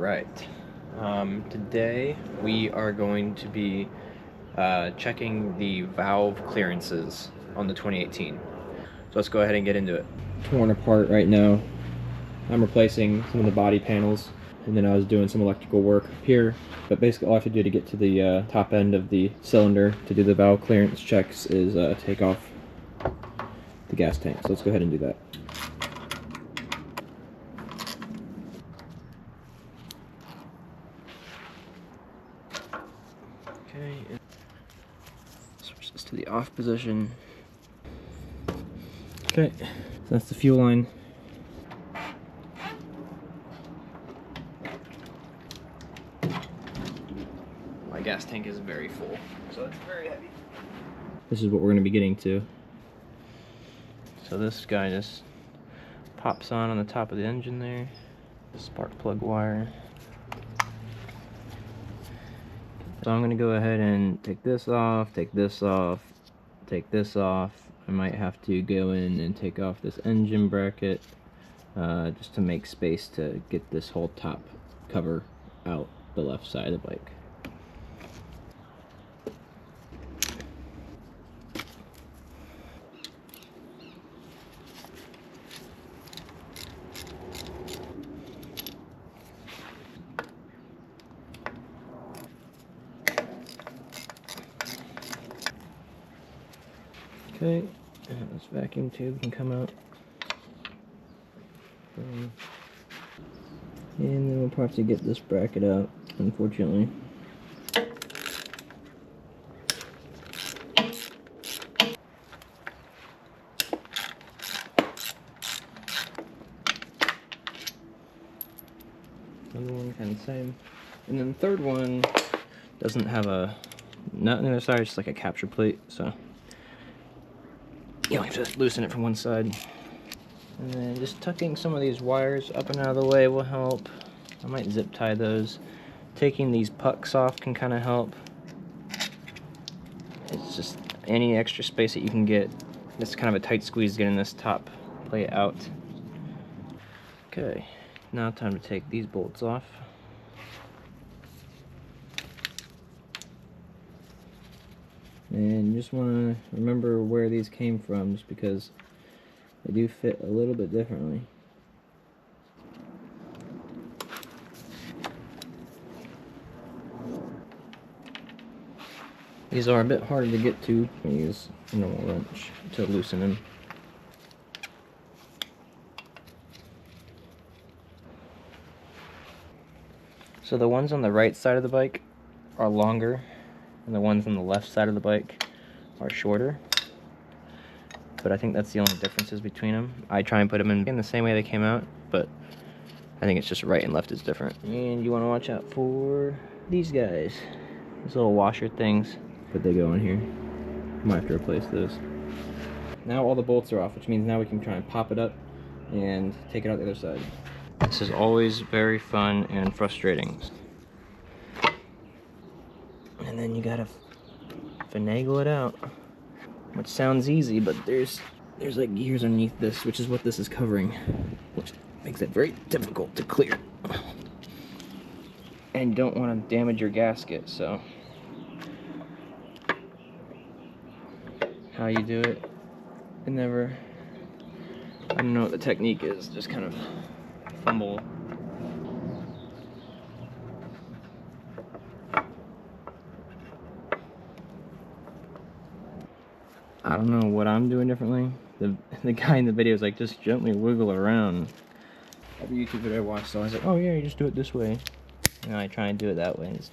Alright, today we are going to be checking the valve clearances on the 2018. So let's go ahead and get into it. Torn apart right now. I'm replacing some of the body panels, and then I was doing some electrical work here. But basically all I have to do to get to the top end of the cylinder to do the valve clearance checks is take off the gas tank. So let's go ahead and do that. Okay, switch this to the off position. Okay, so that's the fuel line. My gas tank is very full, so it's very heavy. This is what we're going to be getting to. So this guy just pops on the top of the engine there. The spark plug wire. So I'm going to go ahead and take this off, take this off, take this off. I might have to go in and take off this engine bracket just to make space to get this whole top cover out the left side of the bike. Okay, and this vacuum tube can come out. And then we'll probably have to get this bracket out, unfortunately. Another one kind of the same. And then the third one doesn't have a nut on the other side, it's just like a capture plate, so you only have to loosen it from one side. And then just tucking some of these wires up and out of the way will help. I might zip tie those. Taking these pucks off can kind of help. It's just any extra space that you can get. It's kind of a tight squeeze getting this top plate out. Okay, now time to take these bolts off. And you just want to remember where these came from, just because they do fit a little bit differently. These are a bit harder to get to. I use a normal wrench to loosen them. So the ones on the right side of the bike are longer, and the ones on the left side of the bike are shorter. But I think that's the only differences between them. I try and put them in the same way they came out, but I think it's just right and left is different. And you want to watch out for these guys. These little washer things. But they go in here. Might have to replace those. Now all the bolts are off, which means now we can try and pop it up and take it out the other side. This is always very fun and frustrating. And then you gotta finagle it out, which sounds easy, but there's like gears underneath this, which is what this is covering, which makes it very difficult to clear. And you don't want to damage your gasket, so how you do it, I don't know what the technique is, just kind of fumble. I don't know what I'm doing differently. The guy in the video is like, just gently wiggle around. Every YouTube video I watched, so I was like, oh yeah, you just do it this way. And I try and do it that way, and it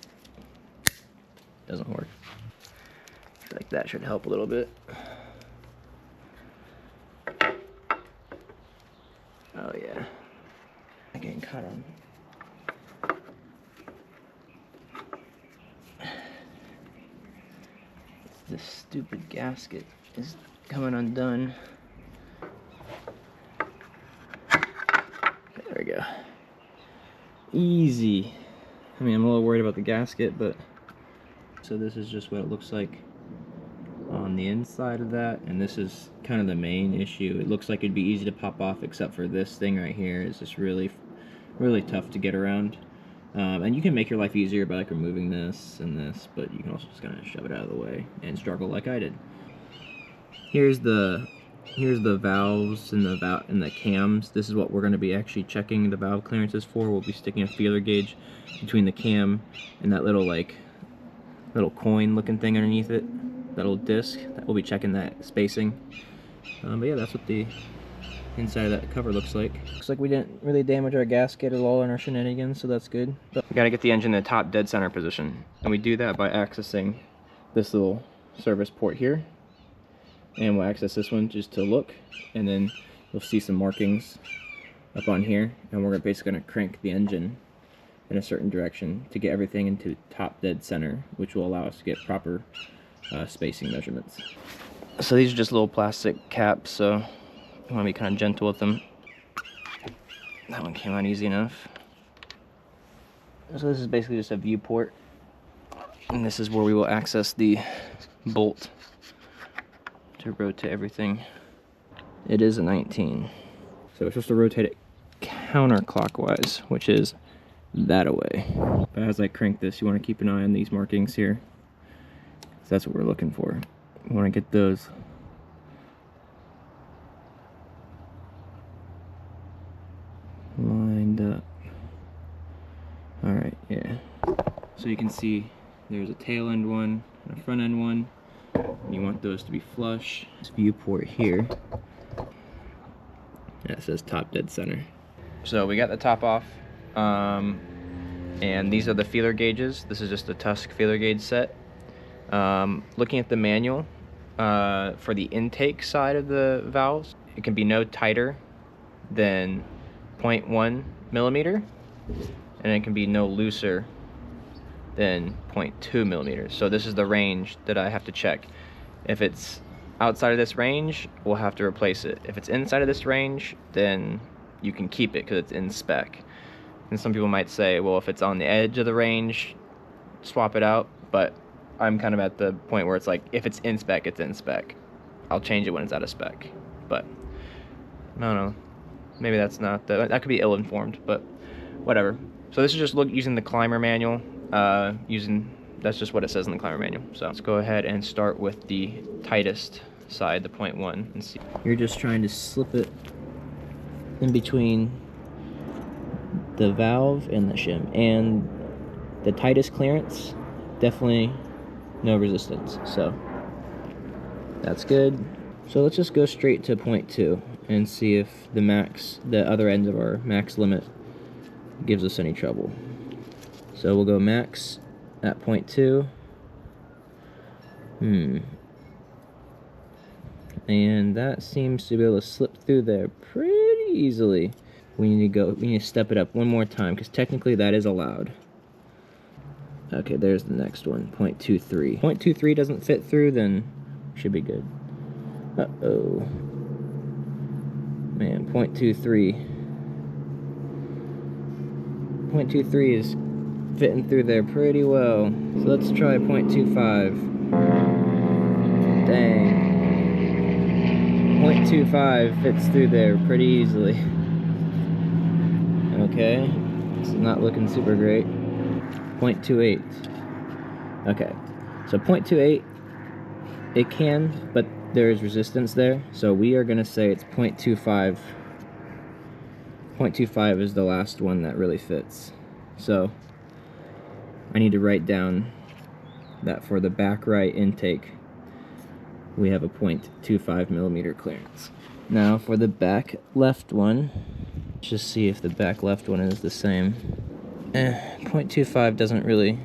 doesn't work. I feel like that should help a little bit. Oh yeah. I'm getting caught on. This stupid gasket is coming undone. There we go. Easy. I mean, I'm a little worried about the gasket, but so this is just what it looks like on the inside of that, and this is kind of the main issue. It looks like it'd be easy to pop off, except for this thing right here is just really tough to get around. And you can make your life easier by like removing this and this, but you can also just kind of shove it out of the way and struggle like I did. Here's the valves and the cams. This is what we're going to be actually checking the valve clearances for. We'll be sticking a feeler gauge between the cam and that little coin looking thing underneath it, that little disc. We'll be checking that spacing. But yeah, that's what the inside of that cover looks like. Looks like we didn't really damage our gasket at all in our shenanigans, so that's good. But we gotta get the engine in the top dead center position, and we do that by accessing this little service port here, and we'll access this one just to look, and then you'll see some markings up on here, and we're basically gonna crank the engine in a certain direction to get everything into top dead center, which will allow us to get proper spacing measurements. So these are just little plastic caps, so you want to be kind of gentle with them. That one came out easy enough. So this is basically just a viewport, and this is where we will access the bolt to rotate everything. It is a 19, so we're supposed to rotate it counterclockwise, which is that away. But as I crank this, you want to keep an eye on these markings here, so that's what we're looking for. We want to get those lined up. Alright, yeah. So you can see there's a tail end one and a front end one. And you want those to be flush. This viewport here, that says top dead center. So we got the top off. And these are the feeler gauges. This is just a Tusk feeler gauge set. Looking at the manual, for the intake side of the valves, it can be no tighter than 0.1 millimeter, and it can be no looser than 0.2 millimeters. So this is the range that I have to check. If it's outside of this range, we'll have to replace it. If it's inside of this range, then you can keep it because it's in spec. And some people might say, well, if it's on the edge of the range, swap it out. But I'm kind of at the point where it's like, if it's in spec, it's in spec. I'll change it when it's out of spec. But I don't know. Maybe that's not that could be ill-informed, but whatever. So this is just using the climber manual. That's just what it says in the climber manual. So let's go ahead and start with the tightest side, the 0.1, and see. You're just trying to slip it in between the valve and the shim, and the tightest clearance, definitely no resistance, so that's good. So let's just go straight to 0.2 and see if the other end of our max limit gives us any trouble. So we'll go max at 0.2. And that seems to be able to slip through there pretty easily. We need to step it up one more time, because technically that is allowed. Okay, there's the next one, 0.23. 0.23 doesn't fit through, then should be good. Uh-oh. Man, 0.23. 0.23 is fitting through there pretty well. So let's try 0.25. Dang. 0.25 fits through there pretty easily. Okay, this is not looking super great. 0.28. Okay, so 0.28, it can, but there is resistance there, so we are going to say it's 0.25. 0.25 is the last one that really fits. So I need to write down that for the back right intake, we have a 0.25 millimeter clearance. Now for the back left one, just see if the back left one is the same. 0.25 doesn't really,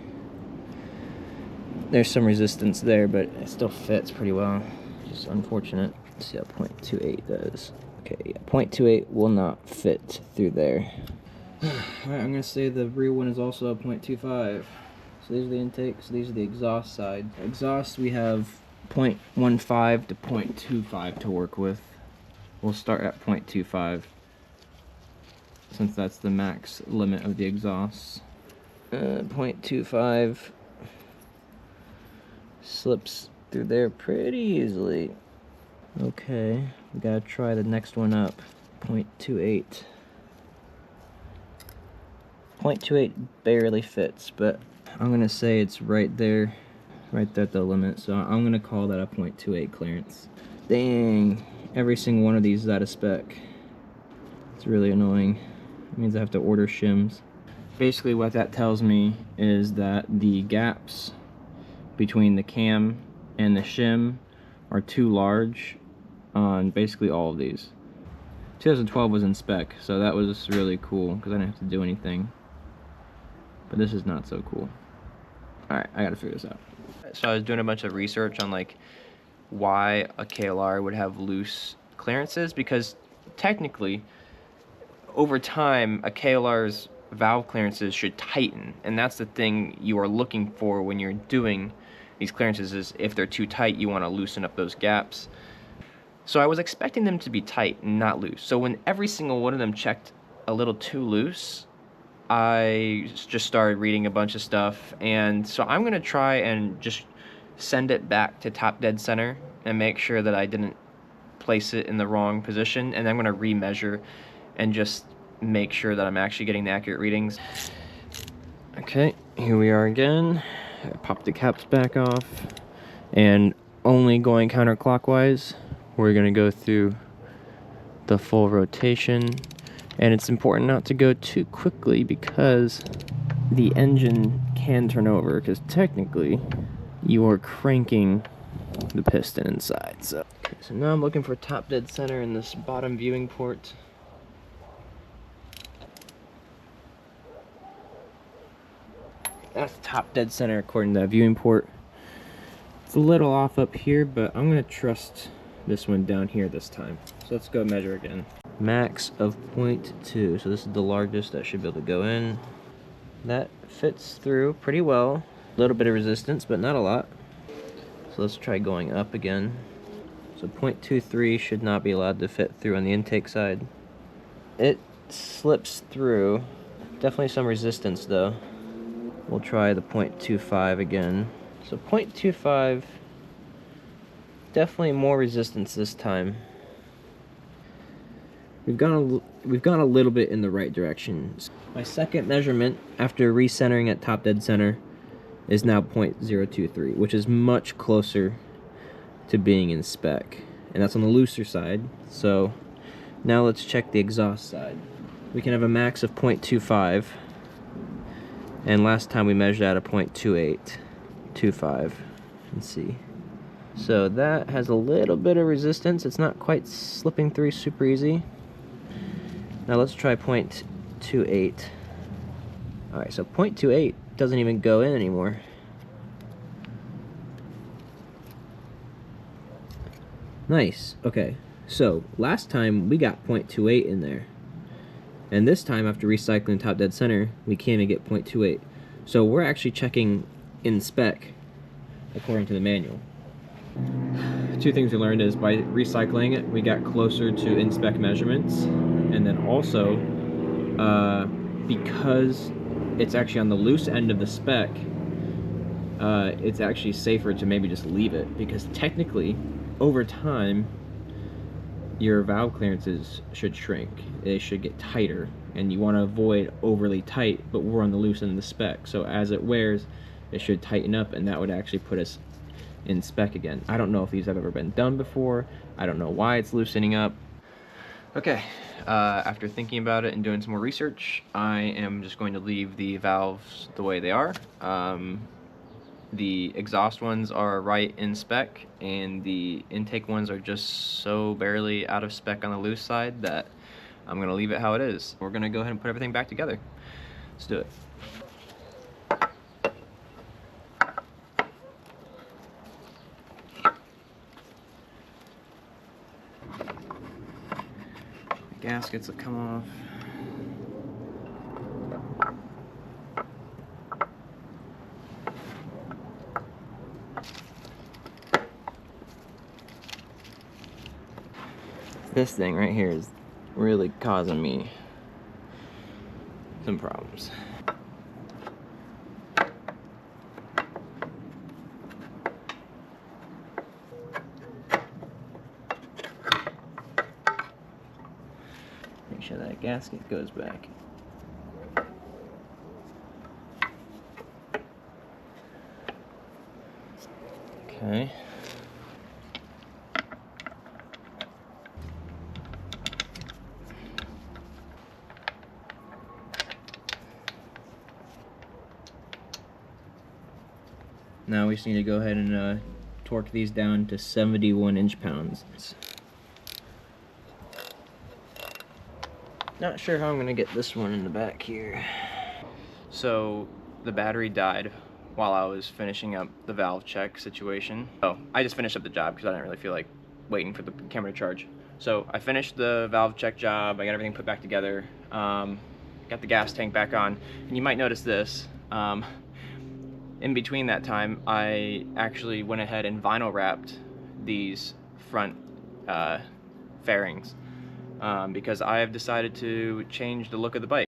there's some resistance there, but it still fits pretty well. Just unfortunate. Let's see how 0.28 does. Okay, yeah, 0.28 will not fit through there. Alright, I'm gonna say the rear one is also a 0.25. So these are the intakes, these are the exhaust side. Exhaust, we have 0.15 to 0.25 to work with. We'll start at 0.25. Since that's the max limit of the exhaust. 0.25 slips through there pretty easily. Okay, we gotta try the next one up. 0.28. .28 barely fits, but I'm gonna say it's right there at the limit, so I'm gonna call that a .28 clearance. Dang, every single one of these is out of spec. It's really annoying. It means I have to order shims. Basically what that tells me is that the gaps between the cam and the shim are too large on basically all of these. 2012 was in spec, so that was really cool because I didn't have to do anything. But this is not so cool. Alright, I gotta figure this out. So I was doing a bunch of research on like why a KLR would have loose clearances, because technically over time a KLR's valve clearances should tighten, and that's the thing you are looking for when you're doing these clearances. Is if they're too tight, you want to loosen up those gaps. So I was expecting them to be tight and not loose. So when every single one of them checked a little too loose, I just started reading a bunch of stuff, and so I'm gonna try and just send it back to top dead center and make sure that I didn't place it in the wrong position, and I'm gonna remeasure and just make sure that I'm actually getting the accurate readings. Okay, here we are again. I popped the caps back off, and only going counterclockwise, we're gonna go through the full rotation. And it's important not to go too quickly because the engine can turn over, because technically you are cranking the piston inside. So now I'm looking for top dead center in this bottom viewing port. That's top dead center according to that viewing port. It's a little off up here, but I'm gonna trust this one down here this time. So let's go measure again. Max of 0.2, so this is the largest that should be able to go in. That fits through pretty well. A little bit of resistance, but not a lot. So let's try going up again. So 0.23 should not be allowed to fit through on the intake side. It slips through. Definitely some resistance though. We'll try the 0.25 again. So 0.25, definitely more resistance this time. We've gone a little bit in the right direction. My second measurement after recentering at top dead center is now 0.023, which is much closer to being in spec, and that's on the looser side. So now let's check the exhaust side. We can have a max of 0.25, and last time we measured out a 0.2825. Let's see. So that has a little bit of resistance. It's not quite slipping through super easy. Now let's try 0.28. Alright, so 0.28 doesn't even go in anymore. Nice. Okay, so last time we got 0.28 in there, and this time after recycling top dead center we can't even get 0.28. So we're actually checking in spec according to the manual. Two things we learned is by recycling it we got closer to in spec measurements, and then also because it's actually on the loose end of the spec, it's actually safer to maybe just leave it, because technically over time your valve clearances should shrink. They should get tighter, and you want to avoid overly tight, but we're on the loose end of the spec, so as it wears it should tighten up, and that would actually put us in spec again. I don't know if these have ever been done before. I don't know why it's loosening up. Okay, after thinking about it and doing some more research, I am just going to leave the valves the way they are. The exhaust ones are right in spec, and the intake ones are just so barely out of spec on the loose side that I'm gonna leave it how it is. We're gonna go ahead and put everything back together. Let's do it. Gaskets will come off. This thing right here is really causing me some problems. Make sure that gasket goes back. Okay. Now we just need to go ahead and torque these down to 71 inch-pounds. Not sure how I'm gonna get this one in the back here. So the battery died while I was finishing up the valve check situation. Oh, I just finished up the job because I didn't really feel like waiting for the camera to charge. So I finished the valve check job, I got everything put back together, got the gas tank back on, and you might notice this. In between that time, I actually went ahead and vinyl wrapped these front fairings because I have decided to change the look of the bike.